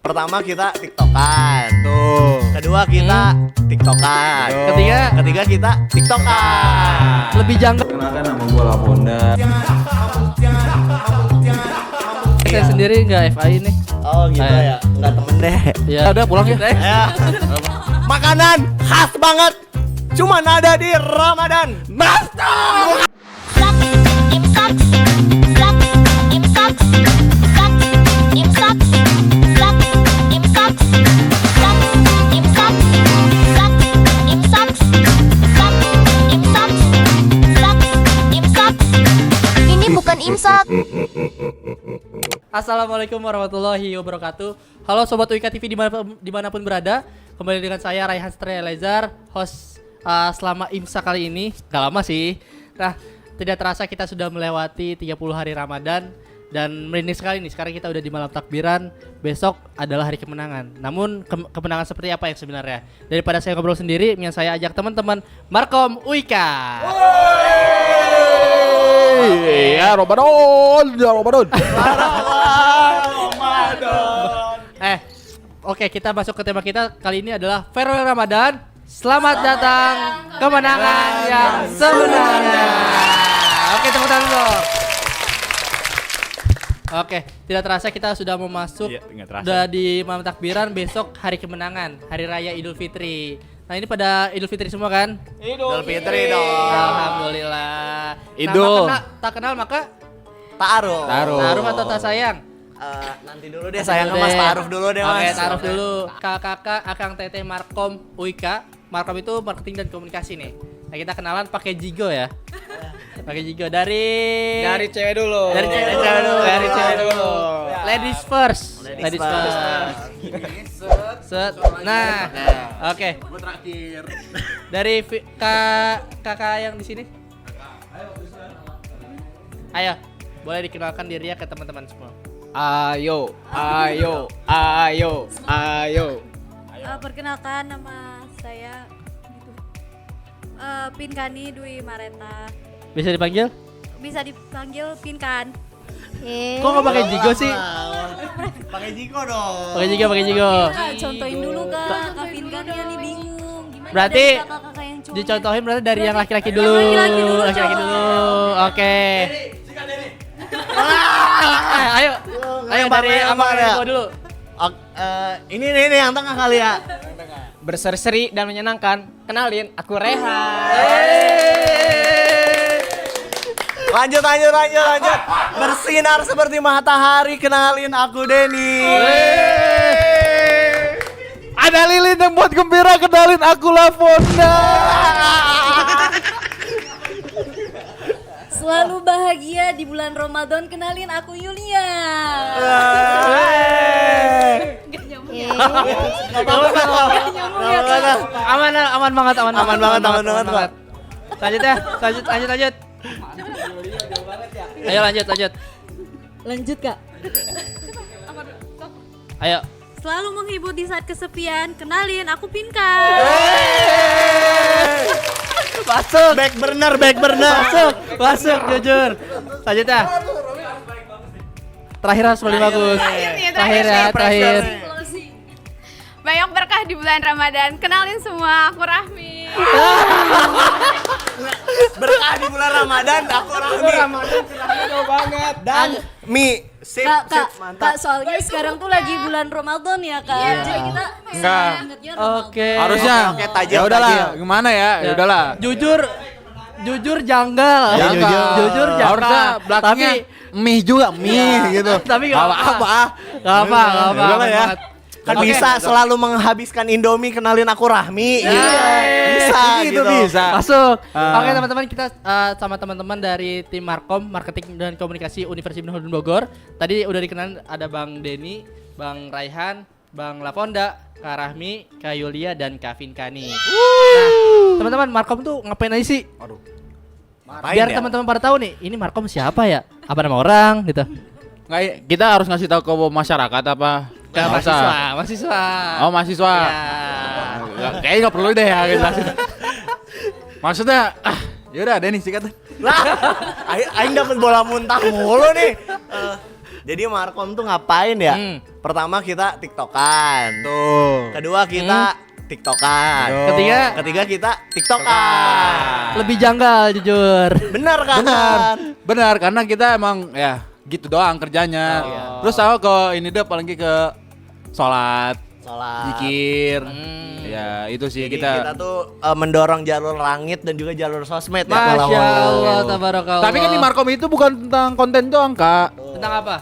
Pertama kita tiktokan. Tuh. Kedua kita tiktokan. Tuh. Ketiga kita tiktokan. Lebih janggal. Kenalkan nama gue Laponda. Saya sendiri nggak FI nih. Oh gitu ya. Enggak temen deh. Ya udah pulang ya. Ya. Makanan khas banget. Cuman ada di Ramadan. Nastar. Ini bukan imsak. Assalamualaikum warahmatullahi wabarakatuh. Halo Sobat Wika TV dimanapun berada. Kembali dengan saya Raihan Satria Elazar, host selama imsak kali ini. Gak lama sih. Nah, tidak terasa kita sudah melewati 30 hari Ramadan. Dan merinding sekali nih, sekarang kita udah di malam takbiran. Besok adalah hari kemenangan. Namun kemenangan seperti apa yang sebenarnya? Daripada saya ngobrol sendiri, yang saya ajak teman-teman Markom Wika. Ya Ramadan, ya Ramadan. Oke, kita masuk ke tema kita kali ini adalah Farewell Ramadan. Selamat datang kemenangan yang sebenarnya. Oke, tepuk tangan dulu. Oke, tidak terasa kita sudah memasuk udah di malam takbiran, besok hari kemenangan, hari raya Idul Fitri. Nah, ini pada Idul Fitri semua kan? Idul Fitri dong. Alhamdulillah. Idul. Tak kenal maka Ta'aruf. taruh atau tak sayang? Nanti dulu deh sayang Mas, ta'aruf dulu deh Mas. Oke, taruh dulu. Kakak Akang Teteh Markom Wika. Markom itu marketing dan komunikasi nih. Nah, kita kenalan pakai Jigo ya. Pakai Jigo dari cewek dulu. Dari cewek dulu. Ladies first. Ladies first. Set. Nah, oke. Gue terakhir. Dari kakak yang di sini. Ayo, boleh dikenalkan dirinya ke teman-teman semua. Ayo. Perkenalkan nama saya Pinkani Dwi Mareta. Bisa dipanggil? Bisa dipanggil Pinkan. Kok nggak pakai Jigo sih? Pakai Jiko dong. Pakai Jigo. Contohin dulu Kak Pinkan ya nih bingung. Gimana Berarti dari kakak-kakak yang cowok? Dicontohin berarti dari yang laki-laki dulu. Laki-laki dulu. Oke. Ayo dari Amang Rego dulu. Ini yang tengah kali ya. Berseri-seri dan menyenangkan. Kenalin, aku Rehan. Lanjut. Bersinar seperti matahari, kenalin aku Denny. Ada lilin yang buat gembira, kenalin aku Laponda. Selalu bahagia di bulan Ramadan, kenalin aku Yulia. Aman banget. Lanjut ya. Lanjut. Ayo lanjut. Lanjut Kak. Ayo. Selalu menghibur di saat kesepian, kenalin aku Pinkan. Masuk. Back burner. Masuk jujur. Lanjut ya. Terakhir harus paling bagus. Terakhir. Banyak berkah di bulan Ramadan. Kenalin semua, aku Rahmi. Berkah di bulan Ramadan, aku Rahmi. banget. Dan Mi, sip, mantap. Kak, soalnya sekarang tuh lagi bulan Ramadan ya Kak. Jadi kita Enggak. ingetnya Oke. Harusnya. Oke, tajam, Ya udahlah, tajam. gimana ya? Ya udahlah. Jujur janggal. Jujur janggal. Harusnya belakangnya mie juga, mie gitu. Tapi nggak apa. Nggak apa. Udahlah ya. Kan Oke. bisa selalu menghabiskan Indomie, kenalin aku Rahmi. Bisa Itu gitu. bisa. Masuk. Oke teman-teman, kita sama teman-teman dari tim Markom Marketing dan Komunikasi Universitas Ibnu Khaldun Bogor. Tadi udah dikenal ada Bang Denny, Bang Raihan, Bang Laponda, Kak Rahmi, Kak Yulia dan Kak Pinkani. Nah, teman-teman Markom tuh ngapain aja sih? Biar teman-teman pada tahu nih, ini Markom siapa ya? Apa nama orang gitu? Nggak, kita harus ngasih tahu ke masyarakat apa? Ke Nggak usah. mahasiswa. Oh, mahasiswa. Ya. Kayaknya nggak perlu deh ya jelasin. Maksudnya, yaudah Denny sikat. Lah, aing dapat bola muntah mulu nih. Jadi Markom tuh ngapain ya? Pertama kita TikTokan. Tuh. Kedua kita TikTokan. Ketiga kita TikTokan. Lebih janggal jujur. Benar kan? Benar, karena kita emang ya gitu doang kerjanya. Terus aku ke ini deh paling ke sholat, zikir. Ya itu sih Jadi kita. kita tuh mendorong jalur langit dan juga jalur sosmed ya. Masya Allah, tabarakallah. Tapi kan di Markom itu bukan tentang konten doang, Kak. Tentang apa?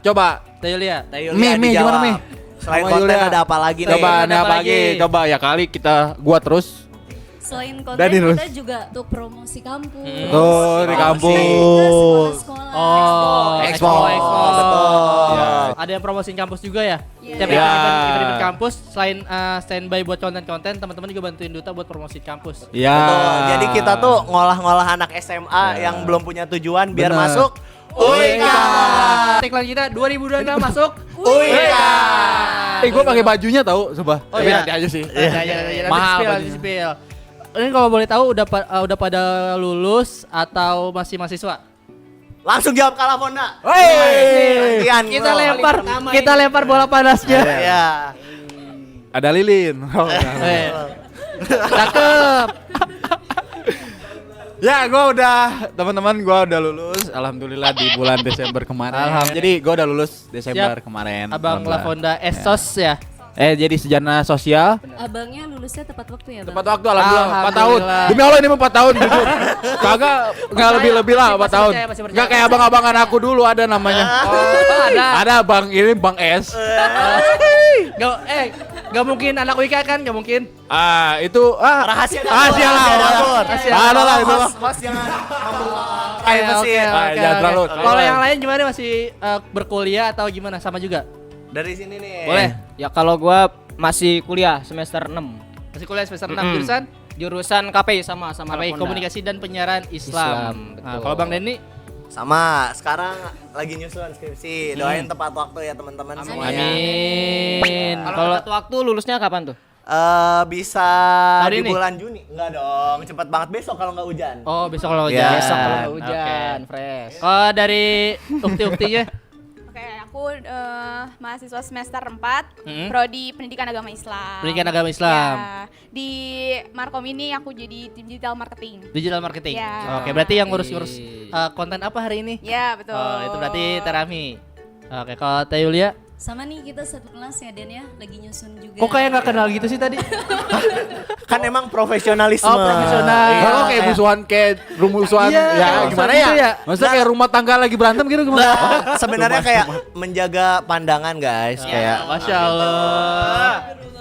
Coba. Teh Yulia. Mi, gimana Mi? Selain Sama konten Yulia. ada apa lagi nih? Coba Ada nih apa apa lagi? lagi? Coba ya kali gua terus. Selain konten Dani, kita terus. juga untuk promosi kampus. Tuh di Promosi kampus. ke sekolah-sekolah. Oh, Expo. Betul. Ya. Ada yang promosiin kampus juga ya? Iya. Tiap Ya. event kampus selain standby buat konten-konten, teman-teman juga bantuin Duta buat promosi kampus. Ya. Betul. Jadi kita tuh ngolah-ngolah anak SMA yang belum punya tujuan biar Bener. masuk UIKA. Tagline kita 2022 masuk UIKA. Gua pakai bajunya tahu, coba. Oh, Tapi iya. nanti aja sih. Nanti Mahal spill, bajunya. nanti spill. Ini kalau boleh tahu udah pada lulus atau masih mahasiswa? Langsung jawab Kalafonda. Wey. Gantian, bro. Kita lempar bola panasnya. Iya. Ada lilin. Eh, Cakep. Ya, teman-teman gua udah lulus. Alhamdulillah di bulan Desember kemarin. Jadi gua udah lulus Desember Siap. kemarin. Abang Alhamdulillah. Lafonda Esos ya. Jadi sejarah sosial. Abangnya lulusnya tepat waktu ya, Bang? Tepat waktu alhamdulillah 4 tahun. Alhamdulillah. Demi Allah ini 4 tahun jujur. Kagak enggak lebih-lebih lah 4 Masih tahun. percaya, masih percaya. Enggak kayak abang-abangan aku dulu ada namanya. Ada. Ada Bang ini Bang S. Gak mungkin anak Wika kan? Gak mungkin. Itu Rahasia dapur. rahasia lah. Rahasia. Ada lah itu. Host jangan Oke, privacy. jangan terlalu. Kalau yang lain gimana, masih berkuliah atau gimana? Sama juga? Dari sini nih. Boleh. Ya kalau gua masih kuliah semester 6. Masih kuliah semester 6 jurusan? Jurusan KPI sama KPI, Lafonda. Komunikasi dan Penyiaran Islam. Islam, Nah, betul. kalau Bang Denny? Sama, sekarang lagi nyusun skripsi. Doain tepat waktu ya teman-teman semuanya. Amin. Kalau tepat waktu lulusnya kapan tuh? Bisa Tahun di ini? bulan Juni. Enggak dong, cepat banget besok kalau nggak hujan. Oh, besok kalau Ya. hujan. Besok kalau nggak Oke. hujan, fresh. Kalau dari ukti-uktinya? Oke, aku mahasiswa semester 4, Mm-mm. prodi Pendidikan Agama Islam. Pendidikan Agama Islam. Ya, di Markom ini aku jadi tim digital marketing. Digital marketing. Ya. Oke, berarti yang ngurus-ngurus konten apa hari ini? Ya, betul. Oh, itu berarti Terami. Oke, kalau Teh Yulia? Sama nih kita satu kelas ya, Den ya. Lagi nyusun juga. Kok kayak nggak kenal gitu sih tadi? Kan emang profesionalisme. Oh, profesional. Iya. Kalau kayak musuhan kayak rumusan Iya, ya musuhan gimana gitu ya? ya? Maksudnya kayak rumah tangga lagi berantem gitu gimana? Sebenarnya kayak menjaga pandangan guys, kayak Masya Allah.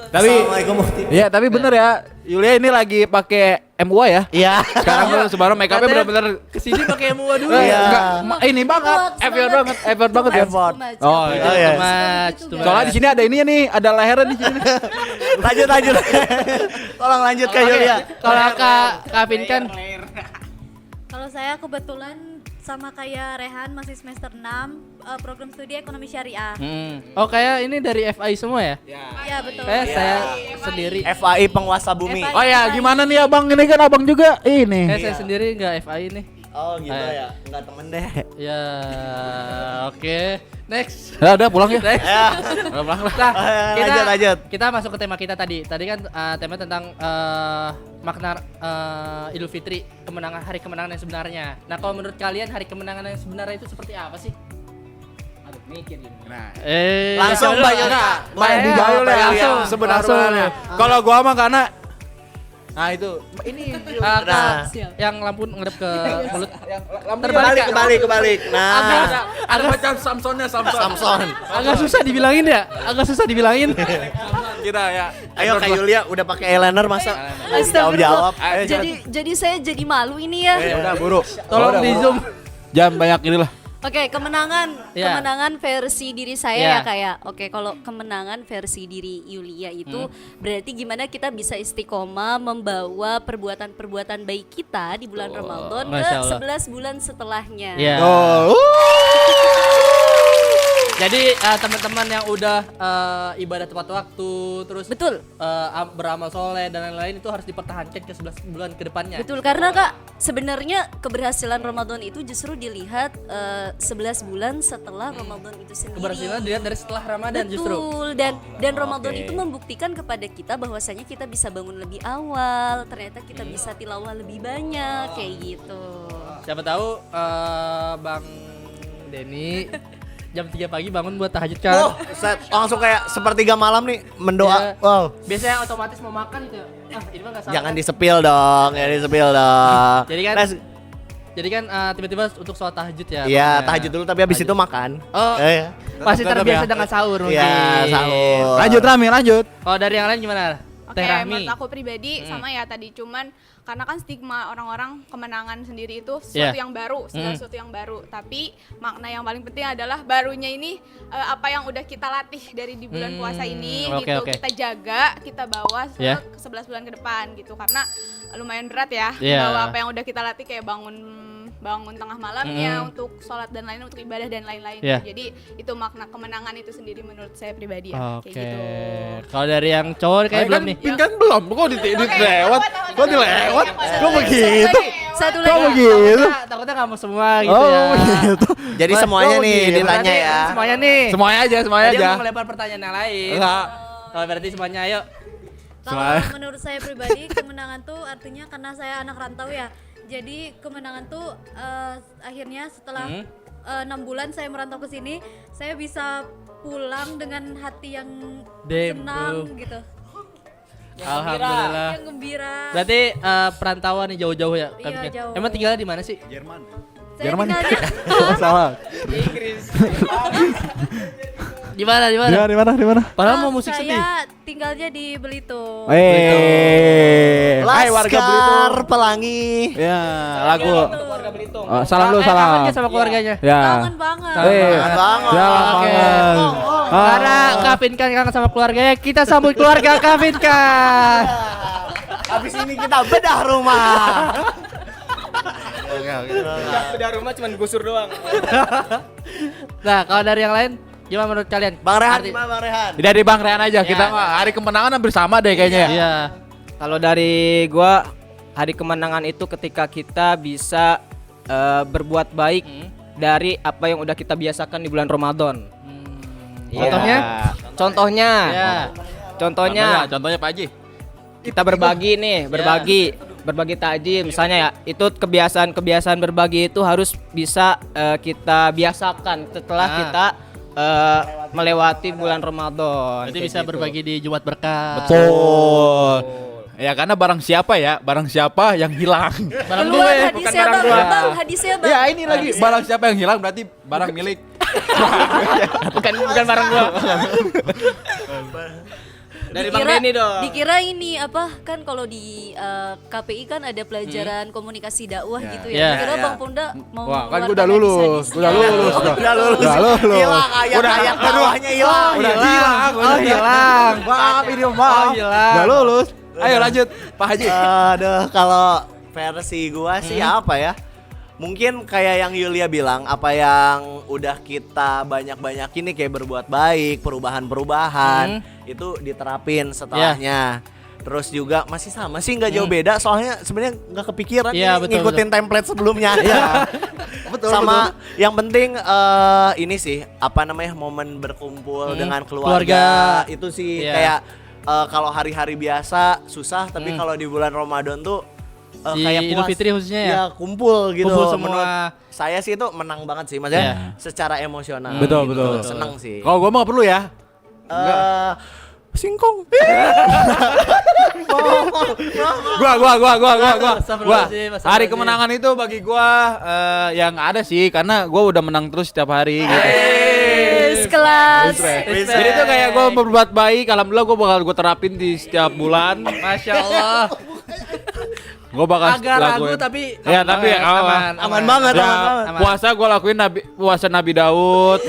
Tapi Assalamualaikum ya tapi bener ya, Yulia ini lagi pakai MUA ya. Iya. Sekarang tuh sebarang make upnya Katanya bener-bener Kesini pakai MUA dulu. Iya. ini banget, effort banget ya. Effort. Oh, Itu iya. too much, too Soalnya much. di sini ada ininya nih, ada lehernya di sini. lanjut. Tolong lanjut ke Oke, Yulia. kalau Kak Vin kan Kalau saya kebetulan sama kayak Rehan masih semester 6 program studi ekonomi syariah. Oh, kayak ini dari FI semua ya? Iya, betul. Kayak saya sendiri. FAI penguasa bumi. FAI. Oh ya, gimana nih abang? Ini kan abang juga ini. Saya sendiri nggak FI nih. Oh gitu ya. Enggak temen deh. Ya, oke. Next. Udah pulang ya. Next. Ya. Nah, kita, Lanjut. kita masuk ke tema kita tadi. Tadi kan tema tentang makna Idul Fitri, hari kemenangan yang sebenarnya. Nah, kalau menurut kalian hari kemenangan yang sebenarnya itu seperti apa sih? Aduh, mikir ini. Nah, Langsung jawab Mbak dulu. Yulia. Mbak Iya, dijawab Mbak ya Yulia. langsung sebenarnya. Kalau gua mah karena nah itu ini Nah. yang lampu ngadep ke mulut. Kebalik. Nah, ada macam Samsonnya Samson. Agak susah dibilangin ya? Agak susah dibilangin. kita ya. Ayo Kak Yulia udah pakai eyeliner masa Astagfirullah. jawab. Jadi saya jadi malu ini ya. Ya udah buru. Tolong di zoom. Jam banyak inilah. Oke, kemenangan Ya. kemenangan versi diri saya Ya. ya kayak. Oke, kalau kemenangan versi diri Yulia itu berarti gimana kita bisa istiqomah membawa perbuatan-perbuatan baik kita di bulan Ramadan ke Masya Allah. 11 bulan setelahnya. Ya. Oh. Jadi teman-teman yang udah ibadah tepat waktu, terus Betul. beramal soleh dan lain-lain itu harus dipertahankan ke 11 bulan ke depannya. Betul, karena Kak sebenarnya keberhasilan Ramadan itu justru dilihat 11 bulan setelah Ramadan itu sendiri. Keberhasilan dilihat dari setelah Ramadan justru. Betul, dan Ramadan itu membuktikan kepada kita bahwasanya kita bisa bangun lebih awal, ternyata kita bisa tilawah lebih banyak kayak gitu. Siapa tahu Bang Denny jam 3 pagi bangun buat tahajud kan. Oh, set, langsung kayak sepertiga malam nih mendoa. Iya. Wow. Biasanya otomatis mau makan itu. Ini mah enggak salah. Jangan disepil dong, ya disepil dong. Jadi kan tiba-tiba untuk sholat tahajud ya. Iya, maksudnya. tahajud dulu tapi habis itu makan. Oh, Iya. pasti Tetap terbiasa ya. dengan sahur mungkin. Iya, sahur. Lanjut Rami, lanjut. Kalau dari yang lain gimana? Oke, Teh Rahmi. menurut aku pribadi sama ya tadi, cuman karena kan stigma orang-orang kemenangan sendiri itu sesuatu yang baru, segala sesuatu yang baru. Tapi makna yang paling penting adalah barunya ini apa yang udah kita latih dari di bulan puasa ini oke, gitu. oke. Kita jaga, kita bawa Yeah. ke 11 bulan ke depan gitu. Karena lumayan berat ya, Yeah. bawa apa yang udah kita latih kayak bangun tengah malamnya untuk sholat dan lain untuk ibadah dan lain-lain. Yeah. Jadi itu makna kemenangan itu sendiri menurut saya pribadi ya. Oke. Kayak gitu. Kalau dari yang cowok kayak belum nih. Pin kan belum, kok dilewat? Kok dilewat? Kok begitu? Satu Kok lagi. begitu? Takutnya nggak mau semua gitu Oh, ya. begitu. Jadi semuanya Oh, nih gitu. ditanya Berarti ya. Semuanya nih. Semuanya aja, semuanya Dia aja. mau melempar pertanyaan yang lain. Enggak. Kalau berarti semuanya ayo. Kalau menurut saya pribadi kemenangan tuh artinya karena saya anak rantau ya. Jadi kemenangan tuh akhirnya setelah 6 bulan saya merantau ke sini, saya bisa pulang dengan hati yang Damn, senang bro. gitu. Alhamdulillah. Yang gembira. Berarti perantauan nih jauh-jauh ya. Iya, Kami. jauh. Emang tinggalnya di mana sih? Saya Jerman. tinggalnya Salah. Di mana? Di Di mana? mana? Padahal mau musik sedih. saya tinggalnya di Belitung. Hai warga Belitung. Laskar Pelangi. Ya, lagu. Warga Belitung. Oh, salam lu, Kangen salam. nggak sama keluarganya? Ya. Kangen banget. Kangen banget. Ya, Oke. kangen. Karena Kavin kan kangen sama keluarganya, kita sambut keluarga Kavin kan. Habis ini kita bedah rumah. Udah rumah cuman gusur doang. Nah, kalau dari yang lain gimana menurut kalian? Bang Rehan, Arti- gimana Bang Rehan? Dari Bang Rehan aja, kita mah hari kemenangan hampir sama deh kayaknya ya. Iya. Kalau dari gua, hari kemenangan itu ketika kita bisa berbuat baik dari apa yang udah kita biasakan di bulan Ramadan. Iya. Contohnya? Contohnya. Ya. Contohnya Contohnya Pak Haji. kita berbagi nih, berbagi takjil misalnya ya. Itu kebiasaan berbagi itu harus bisa kita biasakan setelah kita melewati bulan Ramadan. Berarti kayak bisa gitu. berbagi di Jumat Berkah. Betul. Ya karena barang siapa yang hilang. Barang Keluar gue. hadisnya barang bang, gua. bang, hadisnya bang. Ya ini lagi barang siapa yang hilang berarti barang milik. bukan barang gua. Dari Bang Denny dong. Dikira ini apa kan kalau di KPI kan ada pelajaran komunikasi dakwah gitu ya. Ya. Dikira Ya. Bang Ponda mau Wah, kan mengeluarkan gua udah lulus, hadis-hadisnya. udah lulus. Udah lulus. Udah lulus. Hilang ayat-ayat dakwahnya hilang. Udah hilang. Oh, hilang. Maaf ini maaf. Oh, hilang. Udah lulus. Ayo lanjut Pak Haji. Aduh, kalau versi gua sih apa ya? Mungkin kayak yang Yulia bilang, apa yang udah kita banyak-banyakin nih kayak berbuat baik, perubahan-perubahan itu diterapin setelahnya. Terus juga masih sama sih, nggak jauh beda, soalnya sebenarnya nggak kepikiran Iya, nih betul, ngikutin template sebelumnya. Betul. Sama yang penting ini sih apa namanya momen berkumpul dengan Keluarga. keluarga itu sih Iya. kayak kalau hari-hari biasa susah, tapi kalau di bulan Ramadan tuh Di kayak Idul puas. Fitri khususnya ya? Iya, kumpul gitu. Kumpul semua. Menurut saya sih itu menang banget sih, maksudnya secara emosional. Betul, gitu. betul. Seneng sih. Kalau gua mah nggak perlu ya. Singkong. Gua. Astagfirullahaladzim, Hari kemenangan itu bagi gua yang ada sih karena gua udah menang terus setiap hari gitu. Kelas. Jadi itu kayak gua berbuat baik, alhamdulillah gua terapin di setiap bulan. Masya Allah. Gua bakal Agak ragu lakuin. tapi Ya, tapi Aman banget, Ya, aman banget. puasa gua lakuin puasa Nabi Daud,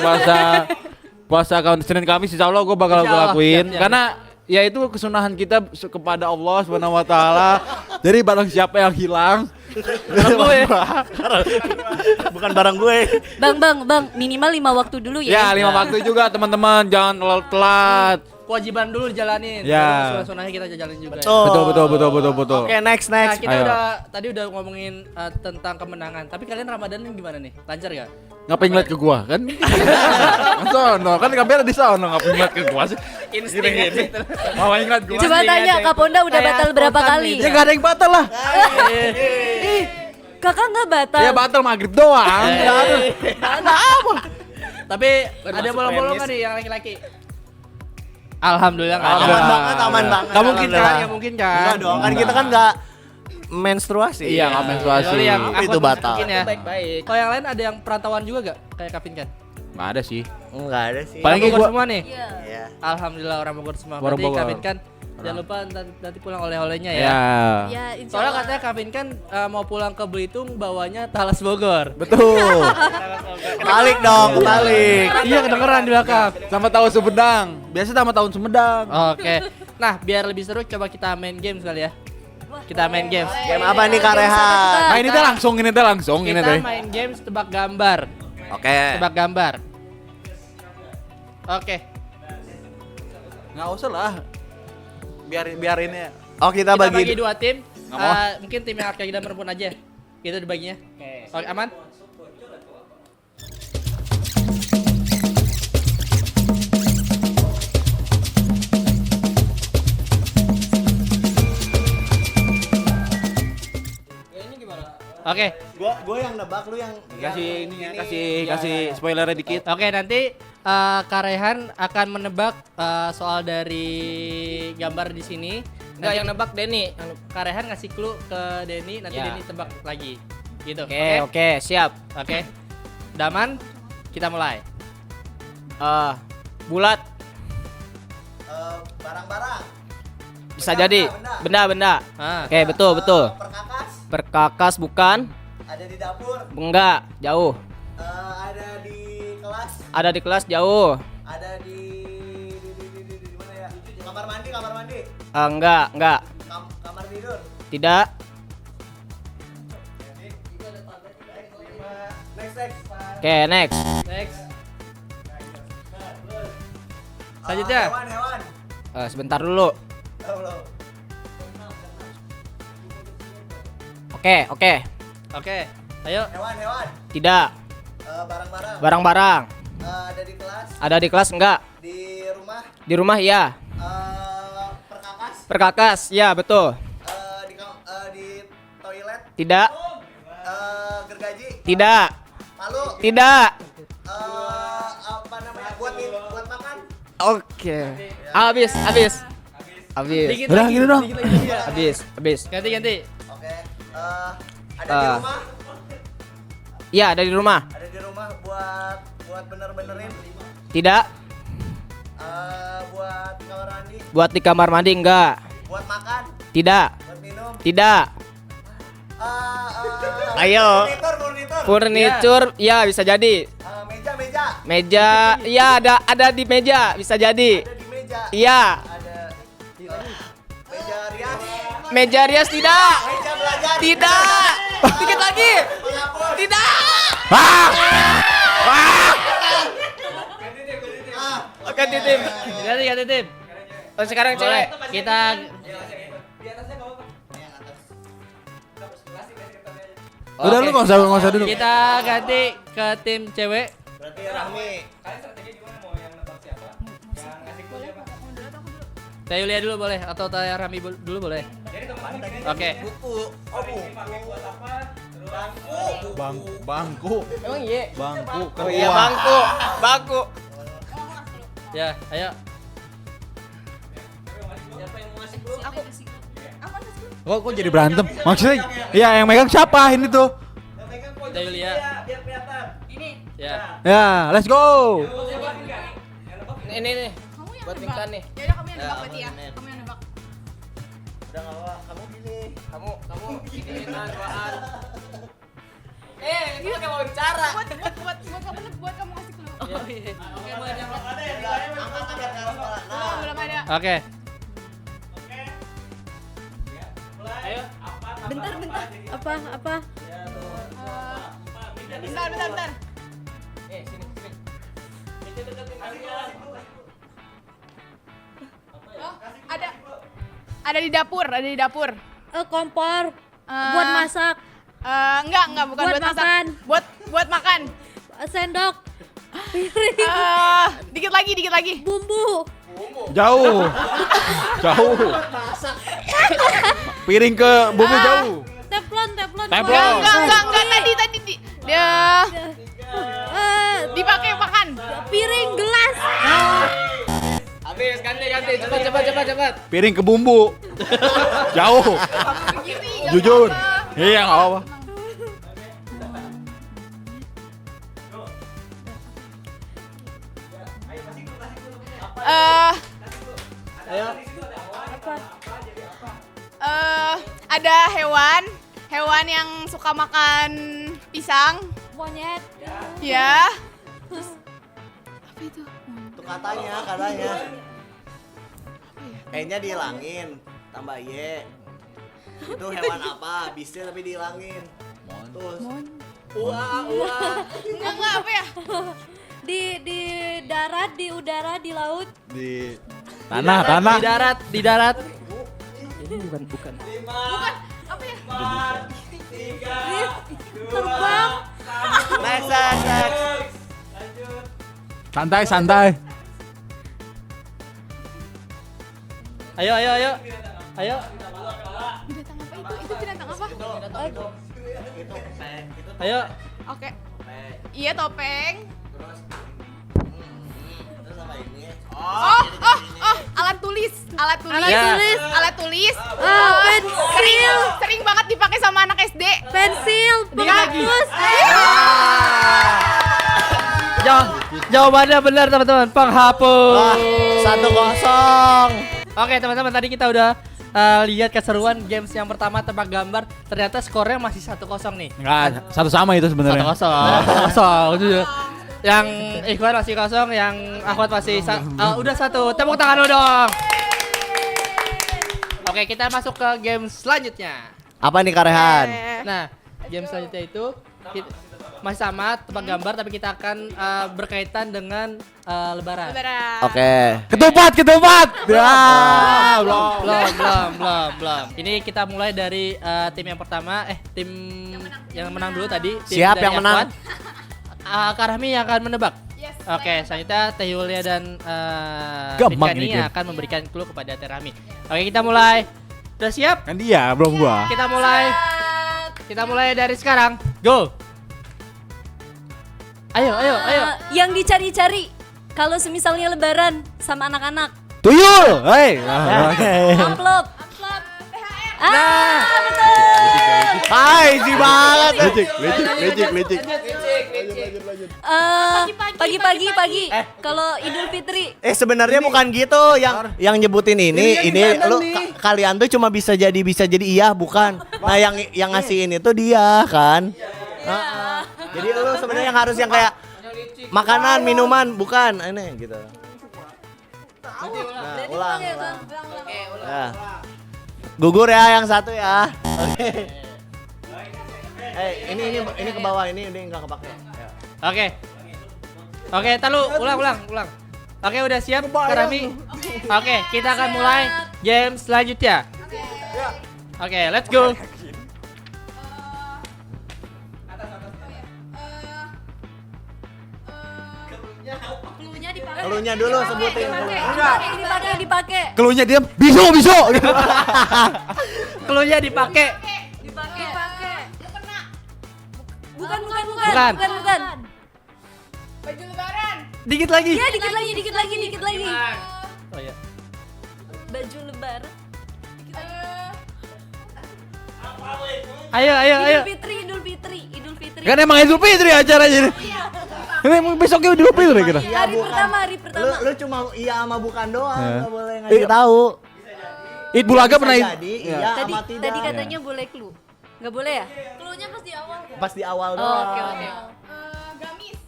puasa Senin Kamis insya Allah gua bakal Insya gua Allah, lakuin siap. karena ya itu kesunahan kita kepada Allah Subhanahu wa taala. Jadi barang siapa yang hilang Barang gue. Bukan barang gue. Bang, minimal 5 waktu dulu Ya, ya. 5 waktu juga teman-teman, jangan telat. Kewajiban dulu dijalanin. Ya. Baru sunah-sunahnya kita jalanin juga. Ya. Betul. Oke, next. Nah, kita Ayo. tadi udah ngomongin tentang kemenangan. Tapi kalian Ramadan ini gimana nih? Lancar gak? Ngapain ngeliat ke gua kan? Sono kan kamera di sono, ngapain ngeliat ke gua sih? Gini. Mau ngeliat gua. Coba tanya Kak Ponda udah Kayak batal berapa spontan kali? gitu. Ya enggak ada yang batal lah. Kakak nggak batal. Ya batal maghrib doang. Tapi ada bolong-bolong nggak nih yang laki-laki? Alhamdulillah nggak ada. Aman banget. Nggak mungkin kan? Alhamdulillah. Nggak mungkin kan? Enggak dong, kan kita kan enggak menstruasi. Iya, nggak menstruasi. Kecuali yang Apa itu akut batal? mungkin ya. Baik-baik. Kalau yang lain ada yang perantauan juga gak? Kayak Kavin kan? Enggak ada sih. Enggak ada sih. Paling Orang Bogor gua- semua nih? Iya. Iya. Alhamdulillah orang Bogor semua. Orang Berarti Bogor. Kavin kan jangan lupa nanti pulang oleh-olehnya ya. Ya. Ya, insya Soalnya Allah. katanya Kavin kan mau pulang ke Belitung bawanya talas Bogor. Betul. Balik dong, balik. Iya kedengeran di belakang. Sama tahu Sumedang. Biasa sama tahun Sumedang. Oke. Nah, biar lebih seru coba kita main game sekali ya. Kita main games. Game apa nih Kak Rehan? Nah, ini teh langsung ini Kita teh. main games tebak gambar. Oke. Tebak gambar. Oke. Enggak usah lah. Biar ini. Oh, kita Kita bagi bagi dua tim. Nggak mau. Mungkin tim yang laki-laki dan perempuan aja. Gitu dibaginya. Oke, aman? Oke. gua yang nebak lu yang Kasih ini ya, kasih spoilernya dikit. Oke, nanti Kak Rehan akan menebak soal dari gambar di sini. Enggak, yang nebak Denny. Kak Rehan ngasih clue ke Denny, nanti Ya. Denny tebak lagi. Gitu. Oke, siap. Oke. Daman, kita mulai. Bulat barang-barang. bisa jadi. Benda-benda. Ah. Oke, betul. Perkakas Perkakas bukan? ada di dapur, Enggak, jauh. ada di kelas, Ada di kelas jauh. ada di mana ya? Kamar mandi. Enggak. Kamar tidur. Tidak. Next. Oke, next. Next. Selanjutnya. Hewan. Sebentar dulu. Tahu belum? Oke. Oke. Ayo. Hewan. Tidak. Barang-barang. Barang-barang. Ada di kelas, Ada di kelas enggak? di rumah. Di rumah iya. Perkakas. Perkakas, ya betul. Di toilet. Tidak. Gergaji. Tidak. Palu. Tidak. Apa namanya? Buat makan. Oke. Habis. Dikit Udah, lagi, gitu dong. dikit lagi dia. Habis. Ganti. Oke. Ada di rumah. Iya, ada di rumah. Ada di rumah buat bener-benerin. Tidak. Buat kamar mandi. Buat di kamar mandi enggak. Buat makan. Tidak. Buat minum. Tidak. Ayo. Furnitur. Furnitur, ya bisa jadi. Meja. Meja, iya ada di meja, bisa jadi. Ada di meja. Iya. Ada meja rias. Meja rias tidak. Meja belajar. Tidak. Dikit lagi. Penghapus. Tidak. Oke, tim. Ganti tim. Oh, sekarang Boleh. cewek. Kita Udah lu enggak usah dulu. Kita ganti ke tim cewek. Berarti Rahmi. Teh Yulia dulu boleh atau Teh Rami dulu boleh. Oke. Bangku. Emang iya. Bangku. Oh iya, bangku. Ya, ayo. Kok jadi berantem? Maksudnya ya yang megang siapa ini tuh? Teh Yulia. Biar kelihatan. Ya. Ya, let's go. Ini nih. Buat Mika nih. Ya udah kamu yang nebak berarti ya. Kamu yang nebak. Udah enggak apa, kamu gini. Kamu giniin duaan. Itu kayak mau bicara. Buat kamu ngasih clue. Angkat kepala. Nah, Belum ada. Oke. Bentar. Apa? Bentar. Oh, ada di dapur. Kompor. Eh, Buat masak. Enggak, bukan Buat buat masak. makan. Buat makan. Sendok. Piring. Dikit lagi. Bumbu. Jauh. Piring ke bumi jauh. Teflon. Teflon. Enggak, tadi. Dia dipakai makan. Piring, gelas. Habis, ganti. Cepat. Piring ke bumbu. Jauh. Jujur. Iya, enggak apa-apa. Ada hewan yang suka makan pisang. Monyet. Ya. Itu katanya. Kayaknya dihilangin. Tambah Y. Itu hewan apa? Bisa tapi dihilangin. Terus. Uang. Enggak apa ya? Di darat, di udara, di laut. Di tanah. Di darat. Bukan. Bukan apa ya? Terbang. Next. Santai. Ayo. Binatang apa itu? Itu binatang apa? Ayo. Oke. Iya, topeng. Terus apa ini? Oh, alat tulis. Pensil. Sering banget dipakai sama anak SD. Pensil. Penghapus. Jawabannya benar teman-teman, penghapus. 1-0. Oke teman-teman, tadi kita udah lihat keseruan games yang pertama tebak gambar. Ternyata skornya masih 1-0 nih. Enggak, satu sama itu sebenarnya. 1-0. Yang Ikhwan masih kosong, yang Ahmad masih udah 1. Tepuk tangan dulu dong. Oke, kita masuk ke game selanjutnya. Apa nih Karehan? Nah, game selanjutnya itu masih sama tebak gambar, tapi kita akan berkaitan dengan Lebaran. Oke. Ketupat. Ya, Belum. Ini kita mulai dari tim yang pertama, tim yang menang dulu tadi. Tim Siap dari yang menang? Ikhwan. Kak Rahmi yang akan menebak. Yes. Oke, selanjutnya Teh Yulia dan Gampang Fitkani ini game. akan memberikan clue kepada Teh Rahmi. Oke, kita mulai. Udah siap? Kan dia, belum gua. Kita mulai dari sekarang. Go. Ayo. Yang dicari-cari kalau semisalnya lebaran sama anak-anak. Tuyul. Hei. Amplop. Nah. Betul. Hai, easy banget. Lecik. Pagi. Kalau Idul Fitri. Sebenarnya bukan gitu yang nyebutin ini lu kalian tuh cuma bisa jadi iya bukan. Nah, yang ngasih ini tuh dia kan. Heeh. Jadi lu sebenarnya yang harus yang kayak makanan, minuman bukan ini gitu. Nah, ulang. Ya. Gugur ya yang satu ya. Oke. Ini ke bawah ini enggak kepake. Ya. Oke, tahu ulang. Oke, udah siap Kak Rami? Oke, kita akan mulai game selanjutnya. Oke, let's go. Keluhnya dulu sebutin. Dipakai. Keluhnya dia bisu. Cluenya dipakai. Bukan. Baju lebaran. Dikit lagi. Ya, dikit lagi. Oh ya. Baju lebaran. Ayo. Idul Fitri. Kan emang Idul Fitri acaranya ini. Ini emang besoknya Idul Fitri kita. Hari pertama. Lu cuma iya sama bukan doang, enggak boleh ngasih tahu. Id Bulaga pernah Jadi iya sama tidak. Tadi katanya boleh clue. Enggak boleh ya? Cluenya pas di awal. Pas di awal Oh, doang. oke. Gamis.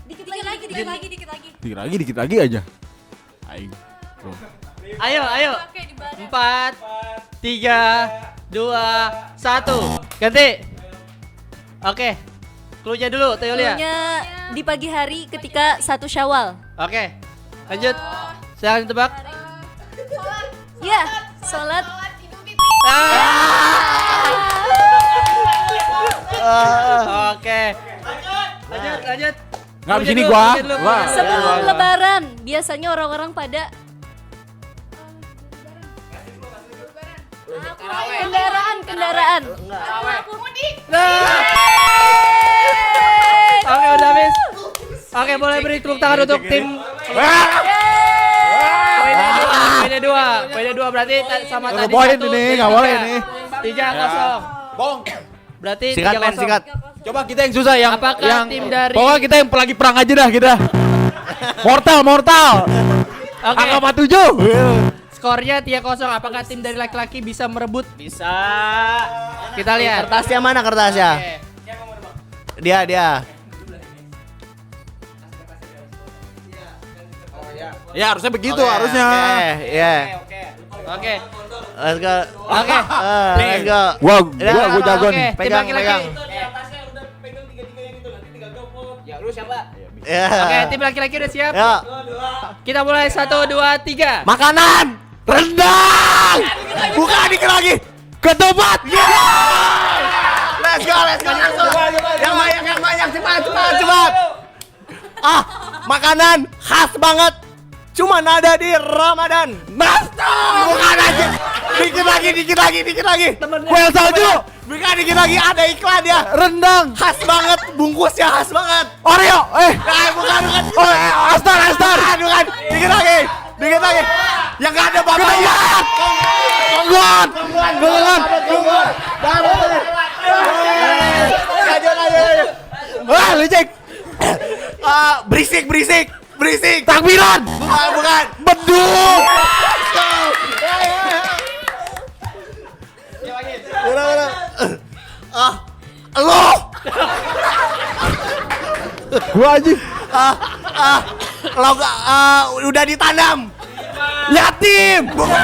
Dikit lagi. Dikit lagi aja. Aing. Bro. Ayo. Pakai di badan. 4, 3, 2, 1. Ganti. Oke. Cluenya dulu, Teh Yulia. Cluenya di pagi hari ketika 1 Syawal. Oke. Lanjut. Silakan ditebak. Ya, sholat. Oke. Lanjut. Nggak, di Cluenya sini dulu, gua. cluenya dulu. Gua. Sebelum Lebaran, biasanya orang-orang pada kendaraan. Oke, udah habis. Oke, boleh beri tepuk tangan untuk tim. Poinnya 2 berarti sama tadi. Poin 1, ini, jadi nggak boleh 3. ini. 3-0. Bong. Berarti Sikat men, 3-0. sikat. Coba kita yang susah yang Apakah tim dari- pokoknya kita yang lagi perang aja dah kita. Mortal. Oke. Angka 47. Skornya 3-0. Apakah tim dari laki-laki bisa merebut? Bisa. Kita lihat. Kertasnya mana kertasnya? Oke. Dia. Ya harusnya begitu Oke, harusnya. Oke. Let's go. Oke. Let's go. Gua Udah, jago oke. nih. Tim Pegang, laki-laki. pegang. Ya lu siapa? Ya. Oke, tim laki-laki udah siap? Ya. Kita mulai 1, 2, 3. Makanan. Rendang. Bukan dikit lagi. Ketupat. Let's go. Yang banyak cepat. Ah, makanan khas banget. Cuman ada di Ramadan. Nastar. Bukan aja. Dikit lagi. Kue salju. Bukan dikit lagi, ada iklan ya. Rendang. Khas banget, bungkusnya khas banget. Oreo. Bukan. Oh, Astar. Bukan. Dikit lagi. Yang gak ada bapaknya. Kongguan. Wah, licik. Berisik. Takbiran. Bukan. Beduk. Udah. Lo. Gua anjing. Udah ditanam. Yatim. Bukan.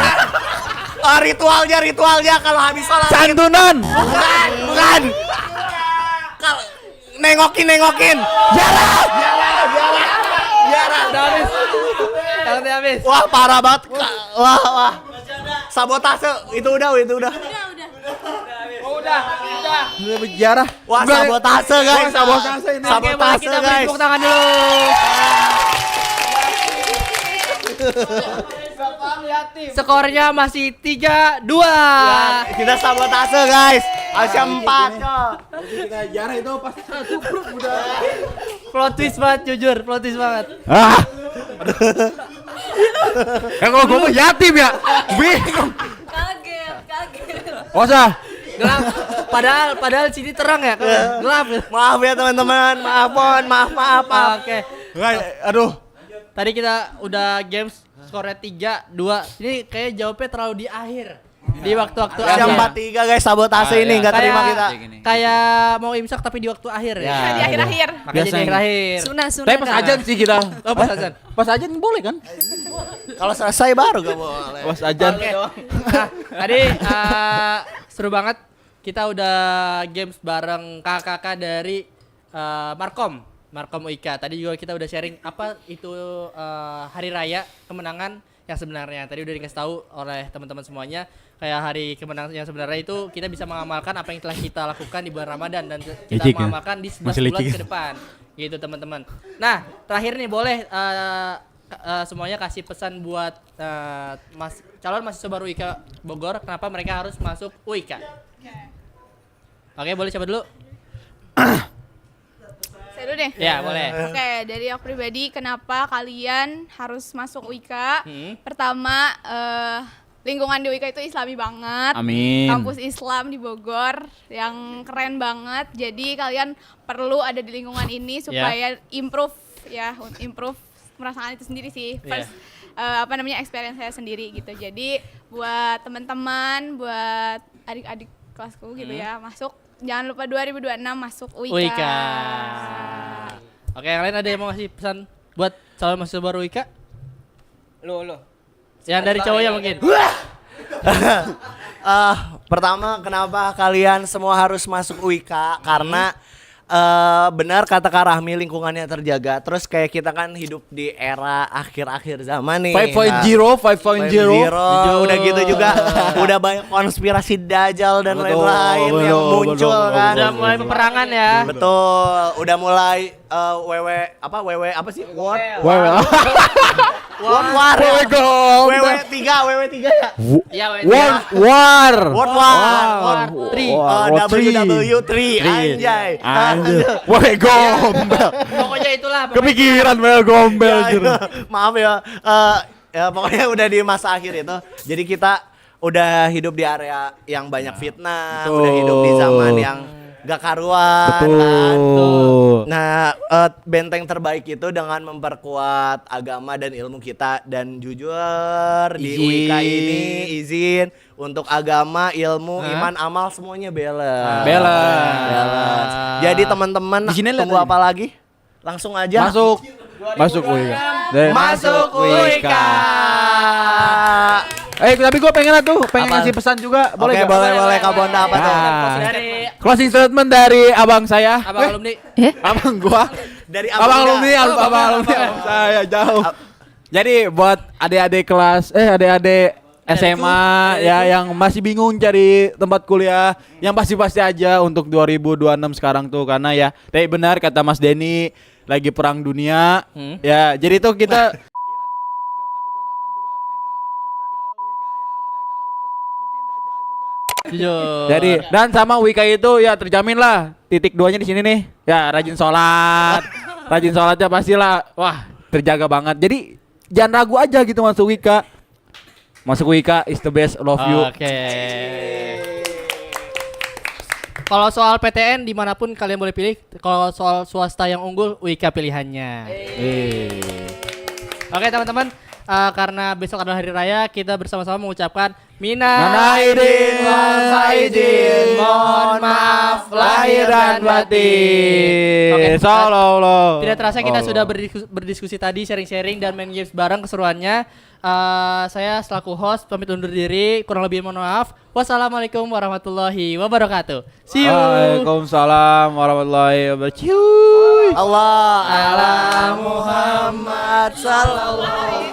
Ritualnya kalau habis sholat. Santunan. Bukan. Nengokin. Jarang. Udah habis. Wah, parah banget. Wah. Sabotase. Itu udah. Udah berjarah. Wah, sabotase guys. Sabotase ini. Oke, boleh kita beri tepuk tangan dulu. Skornya masih 3-2. Kita sabotase guys. Asia 4. Kita jarah itu pas satu bro udah. Plot twist banget, jujur. Plot twist banget. Kalau gua mah yatim ya. Bingung. Kaget. Usah. Gelap. Padahal sini terang ya. Gelap. Maaf ya teman-teman. Maaf. Oke. Aduh. Tadi kita udah games skornya 3-2. Ini kayak jawabnya terlalu di akhir. Di waktu-waktu Asia akhir. 4-3 guys, sabotase ini enggak terima kita. Kayak mau imsak tapi di waktu akhir ya. Di akhir-akhir. Makanya di akhir-akhir. Sunah. Tapi pas ajan sih kita. Oh, pas azan. Pas ajan boleh kan? Kalau selesai baru gak boleh. Pas ajan. Nah, tadi seru banget. Kita udah games bareng kakak-kakak dari Markom UIK. Tadi juga kita udah sharing apa itu hari raya kemenangan yang sebenarnya. Tadi udah dikasih tahu oleh teman-teman semuanya. Kayak hari kemenangan yang sebenarnya itu kita bisa mengamalkan apa yang telah kita lakukan di bulan Ramadan dan kita Licik ya? mengamalkan di 11 bulan ke depan. Gitu teman-teman. Nah, terakhir nih boleh semuanya kasih pesan buat calon mahasiswa baru UIK Bogor, kenapa mereka harus masuk UIK? Oke, boleh coba dulu? Saya dulu deh. Ya, boleh. Oke, dari aku pribadi, kenapa kalian harus masuk UIK? Pertama, lingkungan di UIK itu islami banget. Amin. Kampus Islam di Bogor yang keren banget. Jadi kalian perlu ada di lingkungan ini supaya improve merasakan itu sendiri sih. First experience saya sendiri gitu. Jadi buat teman-teman, buat adik-adik kelasku gitu ya, masuk. Jangan lupa 2026 masuk UIK. Oke, yang lain ada yang mau ngasih pesan buat calon mahasiswa baru UIK? Lu. Yang dari cowoknya mungkin. Pertama, kenapa kalian semua harus masuk UIK? Karena benar kata Kak Rahmi, lingkungannya terjaga. Terus kayak kita kan hidup di era akhir-akhir zaman nih. 5.0. Udah gitu juga udah banyak konspirasi dajal dan lain-lain yang muncul kan. Udah mulai peperangan ya. Betul, udah mulai WW apa sih? World War. WW 3 ya? Iya, War. World War. War 3. WW3 anjay. Woi gombel. Pokoknya itulah. Kepikiran Mel gombel Ya, gitu. maaf ya. Ya pokoknya udah di masa akhir itu. Jadi kita udah hidup di area yang banyak fitnah, Betul. udah hidup di zaman yang gak karuan. Betul. Kan? Nah, benteng terbaik itu dengan memperkuat agama dan ilmu kita, dan jujur di UIK ini izin untuk agama, ilmu, iman, amal semuanya balance. Balance. Jadi teman-teman Di sini tunggu lihat apa lagi? Langsung aja Masuk UIK. Masuk UIK. Tapi gue pengen ngasih pesan juga. Boleh Kak Bonda, apa tuh? Dari Closing statement dari abang saya. abang alumni. Abang gua. Dari Abang alumni, Bonda. abang alumni abang saya jauh. Jadi buat adik-adik kelas, adik-adik SMA ya yang masih bingung cari tempat kuliah, yang pasti-pasti aja untuk 2026 sekarang tuh, karena ya, tapi benar kata Mas Denny, lagi perang dunia. Ya, jadi tuh kita Jujur. jadi dan sama UIK itu ya terjamin lah titik 2-nya di sini nih. Ya rajin sholat. Rajin sholatnya pastilah wah terjaga banget. Jadi jangan ragu aja gitu masuk UIK. Masuk UIK is the best, love you. Oke. Kalau soal PTN dimanapun kalian boleh pilih. Kalau soal swasta yang unggul, UIK pilihannya. Oke teman-teman, karena besok adalah hari raya, kita bersama-sama mengucapkan Minal Aidin wal faizin, mohon maaf lahir dan batin. Oke, Sallallahu. tidak terasa kita sudah berdiskusi tadi, sharing-sharing dan main games bareng keseruannya. Saya selaku host pamit undur diri, kurang lebih mohon maaf. Wassalamualaikum warahmatullahi wabarakatuh. See you. Waalaikumsalam warahmatullahi wabarakatuh. Allah ala Muhammad sallallahu